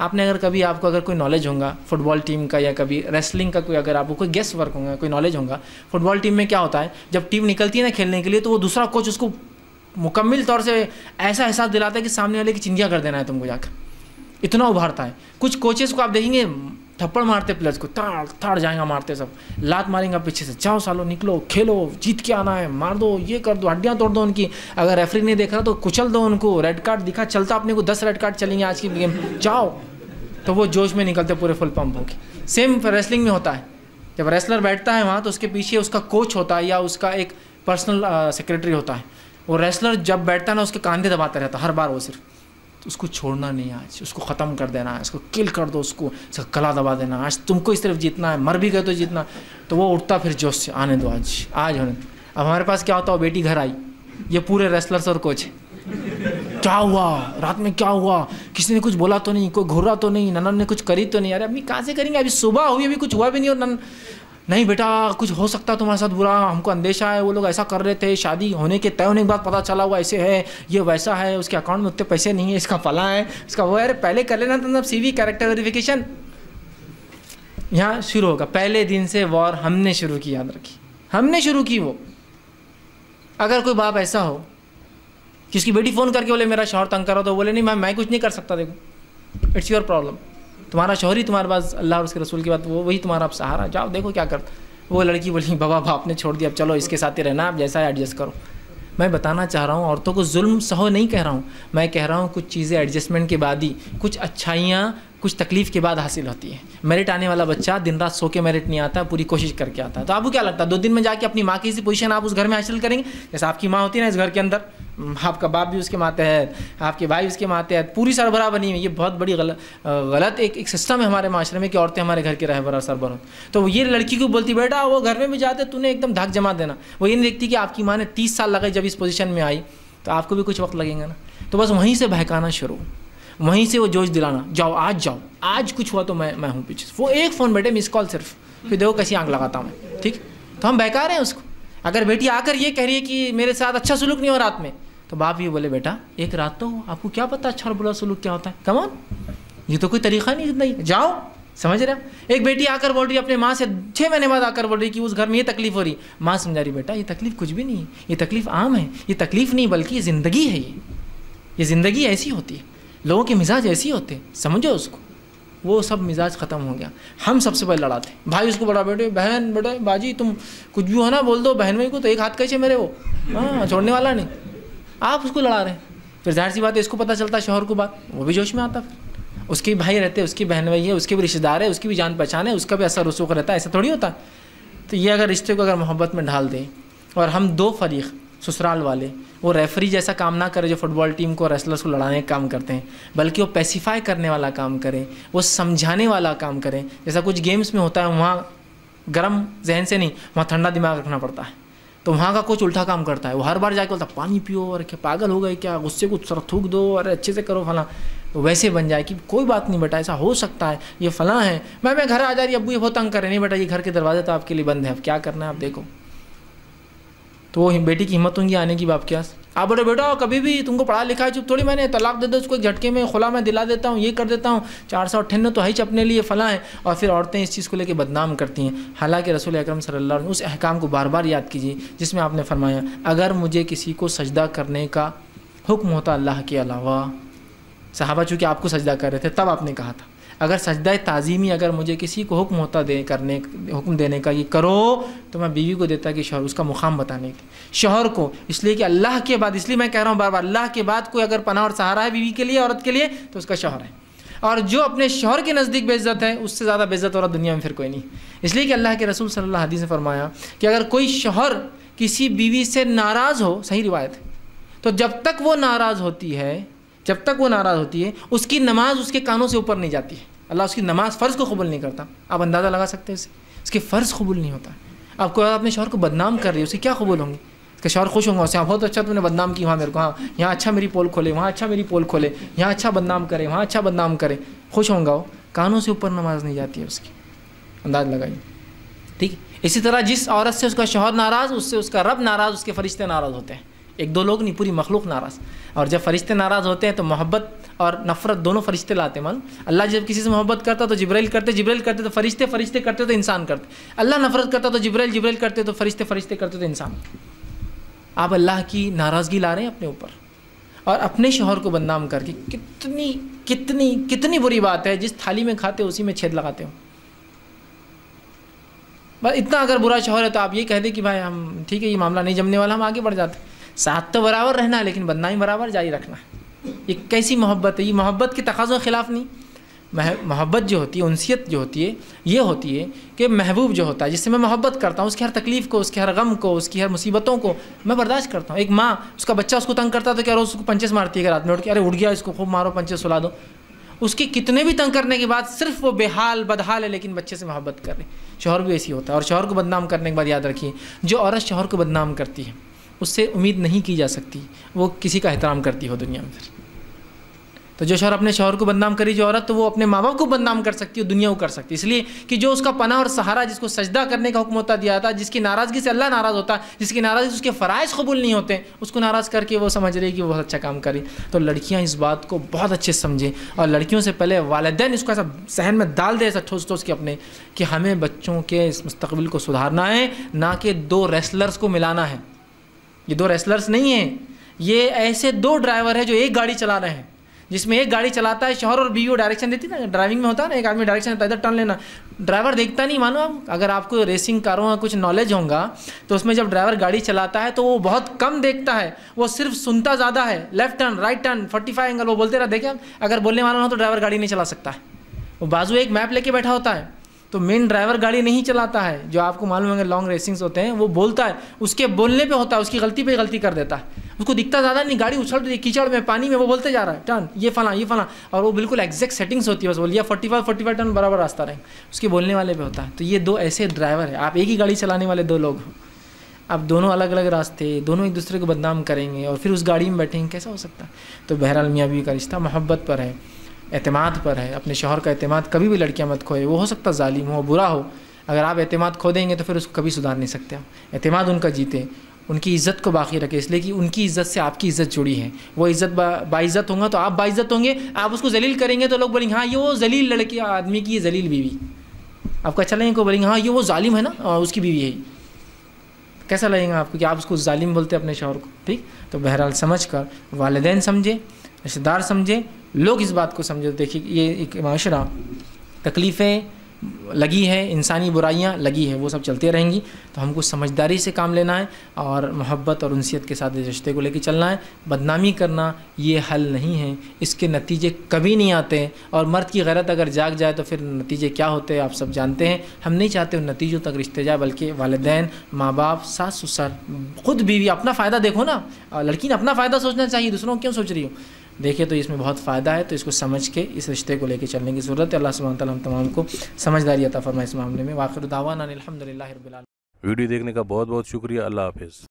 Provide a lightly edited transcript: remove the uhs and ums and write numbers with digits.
آپ نے اگر کبھی آپ کو اگر کوئی نالج ہوگا فٹ بال ٹیم کا یا کبھی ریسلنگ کا کوئی اگر آپ کو کوئی گیس ورک ہوگا کوئی نالج ہوگا فٹ بال ٹیم میں کیا ہوتا ہے جب ٹیم نکلتی ہے نا کھیلنے کے لیے تو وہ دوسرا کوچ اس کو مکمل طور سے ایسا احساس دلاتا ہے کہ سامنے والے کی چنگیا کر دینا ہے تم کو جا کر, اتنا ابھارتا ہے. کچھ کوچز کو آپ دیکھیں گے تھپڑ مارتے پلیئرس کو تھاڑ جائیں گا مارتے, سب لات ماریں گا پیچھے سے, جاؤ سالو نکلو کھیلو جیت کے آنا ہے, مار دو یہ کر دو, ہڈیاں توڑ دو ان کی, اگر ریفری نہیں دیکھ رہا تو کچل دو ان کو, ریڈ کارڈ دکھا چلتا اپنے کو 10 ریڈ کارڈ چلیں گے آج کی گیم جاؤ, تو وہ جوش میں نکلتے پورے فل پمپ ہو کے. سیم ریسلنگ میں ہوتا ہے, جب ریسلر بیٹھتا ہے وہاں تو اس کے پیچھے اس کا کوچ ہوتا ہے یا اس کا ایک پرسنل سیکرٹری ہوتا ہے. وہ ریسلر جب بیٹھتا ہے نا اس کے کاندھے دباتا رہتا ہر بار, وہ صرف اس کو چھوڑنا نہیں, آج اس کو ختم کر دینا ہے, اس کو کل کر دو, اس کو گلا دبا دینا, آج تم کو اس طرف جیتنا ہے, مر بھی گئے تو جیتنا. تو وہ اٹھتا پھر جوش سے, آنے دو آج ہونے. اب ہمارے پاس کیا ہوتا ہے, بیٹی گھر آئی, یہ پورے ریسلرس اور کوچ, کیا ہوا رات میں, کیا ہوا, کسی نے کچھ بولا تو نہیں, کوئی گھورا تو نہیں, ننن نے کچھ کری تو نہیں, ارے امی کہاں سے کریں گے, ابھی صبح ہوئی ابھی کچھ ہوا بھی نہیں, اور نہیں بیٹا کچھ ہو سکتا ہے تمہارے ساتھ برا, ہم کو اندیشہ ہے, وہ لوگ ایسا کر رہے تھے, شادی ہونے کے طے ہونے کے بعد پتہ چلا ہوا ایسے ہے, یہ ویسا ہے, اس کے اکاؤنٹ میں اتنے پیسے نہیں ہیں, اس کا فلاں ہے, اس کا وہ ہے. پہلے کر لینا تھا سی وی کیریکٹر ویریفیکیشن. یہاں شروع ہوگا پہلے دن سے وار ہم نے شروع کی, یاد رکھی ہم نے شروع کی. وہ اگر کوئی باپ ایسا ہو کہ اس کی بیٹی فون کر کے بولے میرا شوہر تنگ کرو, تو بولے نہیں میں کچھ نہیں کر سکتا, دیکھو اٹس یور پرابلم, تمہارا شوہر ہی تمہارے پاس اللہ اور اس کے رسول کی بات وہی تمہارا اب سہارا, جاؤ دیکھو کیا کرتا. وہ لڑکی بولی بابا باپ نے چھوڑ دیا, اب چلو اس کے ساتھ ہی رہنا, آپ جیسا ہے ایڈجسٹ کرو. میں بتانا چاہ رہا ہوں عورتوں کو ظلم سہو نہیں کہہ رہا ہوں, میں کہہ رہا ہوں کچھ چیزیں ایڈجسٹمنٹ کے بعد ہی, کچھ اچھائیاں کچھ تکلیف کے بعد حاصل ہوتی ہے. میرٹ آنے والا بچہ دن رات سو کے میرٹ نہیں آتا, پوری کوشش کر کے آتا ہے. تو آپ کو کیا لگتا ہے 2 دن میں جا کے اپنی ماں کی سی پوزیشن آپ اس گھر میں حاصل کریں گے, جیسے آپ کی ماں ہوتی ہے نا اس گھر کے اندر, آپ کا باپ بھی اس کے ماتحت, آپ کے بھائی اس کے ماتحت, پوری سربراہ بنی ہوئی. یہ بہت بڑی غلط ایک سسٹم ہے ہمارے معاشرے میں کہ عورتیں ہمارے گھر کے رہبر اور سربراہ. تو یہ لڑکی کو بولتی بیٹا وہ گھر میں بھی جاتے تو نے ایک دم دھاک جما دینا. وہ یہ نہیں دیکھتی کہ آپ کی ماں نے 30 سال لگے جب اس پوزیشن میں آئی, تو آپ کو بھی کچھ وقت لگے گا نا. تو بس وہیں سے بہکانا شروع, وہیں سے وہ جوش دلانا, جاؤ آج کچھ ہوا تو میں ہوں پیچھے. وہ ایک فون بیٹے مس کال صرف, پھر دیکھو کیسی آنکھ لگاتا ہوں میں, ٹھیک. تو ہم بہکا رہے ہیں اس کو. اگر بیٹی آ کر یہ کہہ رہی ہے کہ میرے ساتھ اچھا سلوک نہیں ہو رات میں, تو باپ یہ بولے بیٹا ایک رات تو آپ کو کیا پتا اچھا اور برا سلوک کیا ہوتا ہے, کم آن, یہ تو کوئی طریقہ نہیں زندگی, جاؤ. سمجھ رہے. ایک بیٹی آ کر بول رہی ہے اپنے ماں سے 6 مہینے بعد آ کر بول رہی کہ اس گھر میں یہ تکلیف ہو رہی, ماں سمجھا رہی بیٹا یہ تکلیف کچھ بھی نہیں ہے, یہ تکلیف عام ہے, یہ تکلیف نہیں بلکہ یہ زندگی ہے, یہ زندگی ایسی ہوتی ہے, لوگوں کے مزاج ایسی ہوتے ہیں, سمجھو اس کو. وہ سب مزاج ختم ہو گیا. ہم سب سے پہلے لڑاتے, بھائی اس کو بڑا بیٹے بہن بیٹے باجی تم کچھ بھی ہو نا بول دو, بہن بھائی کو تو ایک ہاتھ کیسے میرے, وہ ہاں چھوڑنے والا نہیں, آپ اس کو لڑا رہے ہیں. پھر ظاہر سی بات ہے اس کو پتہ چلتا ہے شوہر کو بات, وہ بھی جوش میں آتا, پھر اس کے بھی بھائی رہتے, اس کی بہن بھائی ہے, اس کے بھی رشتہ دار ہے, اس کی بھی جان پہچان ہے, اس کا بھی اثر رسوخ رہتا ہے, ایسا تھوڑی ہوتا ہے. تو یہ اگر رشتے کو اگر محبت میں ڈھال دیں, اور ہم 2 فریق سسرال والے وہ ریفری جیسا کام نہ کرے جو فٹ بال ٹیم کو ریسلرس کو لڑانے کا کام کرتے ہیں, بلکہ وہ پیسیفائی کرنے والا کام کریں, وہ سمجھانے والا کام کریں. جیسا کچھ گیمز میں ہوتا ہے وہاں گرم ذہن سے نہیں, وہاں ٹھنڈا دماغ رکھنا پڑتا ہے. تو وہاں کا کوچ الٹا کام کرتا ہے, وہ ہر بار جا کے بولتا پانی پیو, اور کیا پاگل ہو گئے کیا, غصے کو سر تھوک دو, اور اچھے سے کرو فلاں. تو ویسے بن جائے کہ کوئی بات نہیں بیٹا ایسا ہو سکتا ہے, یہ فلاں ہے, میں گھر آ جا رہی, ابو یہ بہت تنگ کر رہے, نہیں بیٹا یہ گھر کے دروازے تو آپ کے لیے بند ہے, اب کیا کرنا ہے آپ دیکھو. تو وہ بیٹی کی ہمت ہوگی آنے کی باپ کے پاس, آپ بولے بیٹا کبھی بھی تم کو پڑھا لکھا ہے چپ تھوڑی, میں نے طلاق دے دو اس کو ایک جھٹکے میں, خلا میں دلا دیتا ہوں, یہ کر دیتا ہوں, 498 تو ہے ہی اپنے لیے فلاں ہے. اور پھر عورتیں اس چیز کو لے کے بدنام کرتی ہیں. حالانکہ رسول اکرم صلی اللہ علیہ وسلم اس احکام کو بار بار یاد کیجیے جس میں آپ نے فرمایا اگر مجھے کسی کو سجدہ کرنے کا حکم ہوتا اللہ کے علاوہ, صحابہ چونکہ آپ کو سجدہ کر رہے تھے تب آپ نے کہا تھا, اگر سجدہ تعظیمی اگر مجھے کسی کو حکم ہوتا حکم دینے کا یہ کرو, تو میں بیوی کو دیتا کہ شوہر اس کا مقام بتانے کے, شوہر کو, اس لیے کہ اللہ کے بعد, اس لیے میں کہہ رہا ہوں بار بار, اللہ کے بعد کوئی اگر پناہ اور سہارا ہے بیوی کے لیے, عورت کے لیے, تو اس کا شوہر ہے. اور جو اپنے شوہر کے نزدیک بے عزت ہے اس سے زیادہ بے عزت عورت دنیا میں پھر کوئی نہیں. اس لیے کہ اللہ کے رسول صلی اللہ علیہ وسلم نے فرمایا کہ اگر کوئی شوہر کسی بیوی سے ناراض ہو, صحیح روایت ہے, تو جب تک وہ ناراض ہوتی ہے اس کی نماز اس کے کانوں سے اوپر نہیں جاتی ہے. اللہ اس کی نماز فرض کو قبول نہیں کرتا. آپ اندازہ لگا سکتے ہیں اس کے فرض قبول نہیں ہوتا. آپ کو اپنے شوہر کو بدنام کر رہی ہے, اسے کیا قبول ہوں گے؟ اس کے شوہر خوش ہوں گے, اسے بہت اچھا تم نے بدنام کی وہاں میرے کو, ہاں یہاں اچھا میری پول کھولے, وہاں اچھا میری پول کھولے, یہاں اچھا بدنام کرے, وہاں اچھا بدنام کرے, خوش ہوں گا. وہ کانوں سے اوپر نماز نہیں جاتی ہے اس کی, انداز لگائیے. ٹھیک. اسی طرح جس عورت سے اس کا شوہر ناراض, اس سے اس کا رب ناراض, اس کے فرشتے ناراض ہوتے ہیں. 1-2 لوگ نہیں, پوری مخلوق ناراض. اور جب فرشتے ناراض ہوتے ہیں تو محبت اور نفرت دونوں فرشتے لاتے. معلوم اللہ جب کسی سے محبت کرتا تو جبرائیل کرتے, جبرائیل کرتے تو فرشتے, فرشتے کرتے تو انسان کرتے. اللہ نفرت کرتا تو جبرائیل, جبرائیل کرتے تو فرشتے, فرشتے کرتے تو انسان. آپ اللہ کی ناراضگی لا رہے ہیں اپنے اوپر, اور اپنے شوہر کو بدنام کر کے. کتنی کتنی کتنی بری بات ہے, جس تھالی میں کھاتے اسی میں چھید لگاتے ہو. بس اتنا اگر برا شوہر ہے تو آپ یہ کہہ دیں کہ بھائی ہم ٹھیک ہے, یہ معاملہ نہیں جمنے والا, ہم آگے بڑھ جاتے. ساتھ تو برابر رہنا ہے لیکن بدنامی برابر جاری رکھنا ہے. یہ کیسی محبت ہے؟ یہ محبت کے تقاضوں کے خلاف نہیں. محبت جو ہوتی ہے, انسیت جو ہوتی ہے, یہ ہوتی ہے کہ محبوب جو ہوتا ہے جس سے میں محبت کرتا ہوں, اس کی ہر تکلیف کو, اس کے ہر غم کو, اس کی ہر مصیبتوں کو میں برداشت کرتا ہوں. ایک ماں اس کا بچہ اس کو تنگ کرتا ہے تو کیا روز اس کو پنچیس مارتی ہے کہ رات میں اٹھ کے ارے اٹھ گیا اس کو خوب مارو, پنچیس سلا دو. اس کی کتنے بھی تنگ کرنے کے بعد صرف وہ بے حال بدحال ہے لیکن بچے سے محبت کر رہے. شوہر بھی ایسی ہوتا ہے. اور شوہر کو بدنام کرنے کے بعد یاد رکھیے, جو عورت شوہر کو بدنام کرتی ہے اس سے امید نہیں کی جا سکتی وہ کسی کا احترام کرتی ہو دنیا میں. پھر تو جو شوہر اپنے شوہر کو بدنام کری جو عورت, تو وہ اپنے ماں باپ کو بدنام کر سکتی ہے, دنیا کو کر سکتی ہے. اس لیے کہ جو اس کا پناہ اور سہارا, جس کو سجدہ کرنے کا حکم ہوتا دیا تھا, جس کی ناراضگی سے اللہ ناراض ہوتا ہے, جس کی ناراضگی سے اس کے فرائض قبول نہیں ہوتے, اس کو ناراض کر کے وہ سمجھ رہی کہ وہ بہت اچھا کام کری. تو لڑکیاں اس بات کو بہت اچھے سمجھیں, اور لڑکیوں سے پہلے والدین اس کو ایسا ذہن میں ڈال دے, ایسا ٹھوس ٹھوس کے اپنے, کہ ہمیں بچوں کے اس مستقبل کو سدھارنا ہے, نہ کہ دو ریسلرز کو ملانا ہے. یہ دو ریسلرز نہیں ہیں, یہ ایسے دو ڈرائیور ہیں جو ایک گاڑی چلا رہے ہیں, جس میں ایک گاڑی چلاتا ہے شوہر اور بیوی ڈائریکشن دیتی ہے نا. ڈرائیونگ میں ہوتا ہے نا, ایک آدمی ڈائریکشن دیتا ہے ادھر ٹرن لینا, ڈرائیور دیکھتا نہیں. مانو اگر آپ کو ریسنگ کاروں کا کچھ نالج ہوگا تو اس میں جب ڈرائیور گاڑی چلاتا ہے تو وہ بہت کم دیکھتا ہے, وہ صرف سنتا زیادہ ہے. Left turn, right turn, 45 angle وہ بولتے رہتے. دیکھیں اگر بولنے والا ہو تو ڈرائیور گاڑی نہیں چلا سکتا ہے. وہ بازو ایک میپ لے کے بیٹھا ہوتا ہے, تو مین ڈرائیور گاڑی نہیں چلاتا ہے. جو آپ کو معلوم ہے لانگ ریسنگس ہوتے ہیں, وہ بولتا ہے, اس کے بولنے پہ ہوتا ہے, اس کی غلطی پہ غلطی کر دیتا ہے. اس کو دکھتا زیادہ نہیں, گاڑی اچھل رہی ہے کیچڑ میں, پانی میں, وہ بولتے جا رہا ہے ٹرن, یہ فلاں یہ فلاں, اور وہ بالکل ایگزیکٹ سیٹنگس ہوتی ہے. بس بولیا 45 ٹرن برابر راستہ رہے, اس کے بولنے والے پہ ہوتا ہے. تو یہ دو ایسے ڈرائیور ہیں, آپ ایک ہی گاڑی چلانے والے دو لوگ ہو, اب دونوں الگ الگ راستے, دونوں ایک دوسرے کو بدنام کریں گے اور پھر اس گاڑی میں بیٹھیں گے, کیسا ہو سکتا ہے؟ تو بہرحال میاں بیوی کا رشتہ محبت پر ہے, اعتماد پر ہے. اپنے شوہر کا اعتماد کبھی بھی لڑکیاں مت کھوئے, وہ ہو سکتا ظالم ہو, برا ہو. اگر آپ اعتماد کھو دیں گے تو پھر اس کو کبھی سدھار نہیں سکتے. آپ اعتماد ان کا جیتے, ان کی عزت کو باقی رکھے, اس لیے کہ ان کی عزت سے آپ کی عزت جڑی ہے. وہ عزت باعزت ہوں گا تو آپ باعزت ہوں گے. آپ اس کو ذلیل کریں گے تو لوگ بولیں گے ہاں یہ وہ ذلیل لڑکی آدمی کی ذلیل بیوی. آپ کو اچھا لگے گا, کو بولیں گے ہاں یہ وہ ظالم ہے نا اس کی بیوی ہے. کیسا لگے گا آپ کو کہ آپ اس کو ظالم بولتے اپنے شوہر کو؟ ٹھیک. تو بہرحال سمجھ کر, والدین سمجھے, رشتہ دار سمجھے, لوگ اس بات کو سمجھے. دیکھیے یہ ایک معاشرہ, تکلیفیں لگی ہے, انسانی برائیاں لگی ہے, وہ سب چلتے رہیں گی. تو ہم کو سمجھداری سے کام لینا ہے اور محبت اور انسیت کے ساتھ اس رشتے کو لے کے چلنا ہے. بدنامی کرنا یہ حل نہیں ہے, اس کے نتیجے کبھی نہیں آتے. اور مرد کی غیرت اگر جاگ جائے تو پھر نتیجے کیا ہوتے ہیں آپ سب جانتے ہیں. ہم نہیں چاہتے ان نتیجوں تک رشتے جائے, بلکہ والدین, ماں باپ, ساس سسر, خود بیوی, اپنا فائدہ دیکھو نا. لڑکی نے اپنا فائدہ سوچنا چاہیے, دوسروں کو کیوں سوچ رہی ہو؟ دیکھیں تو اس میں بہت فائدہ ہے. تو اس کو سمجھ کے اس رشتے کو لے کے چلنے کی ضرورت ہے. اللہ سبحانہ تعالیٰ ہم تمام کو سمجھداری عطا فرمائے اس معاملے میں. وآخر دعوانا الحمدللہ رب العالمین. ویڈیو دیکھنے کا بہت بہت شکریہ. اللہ حافظ.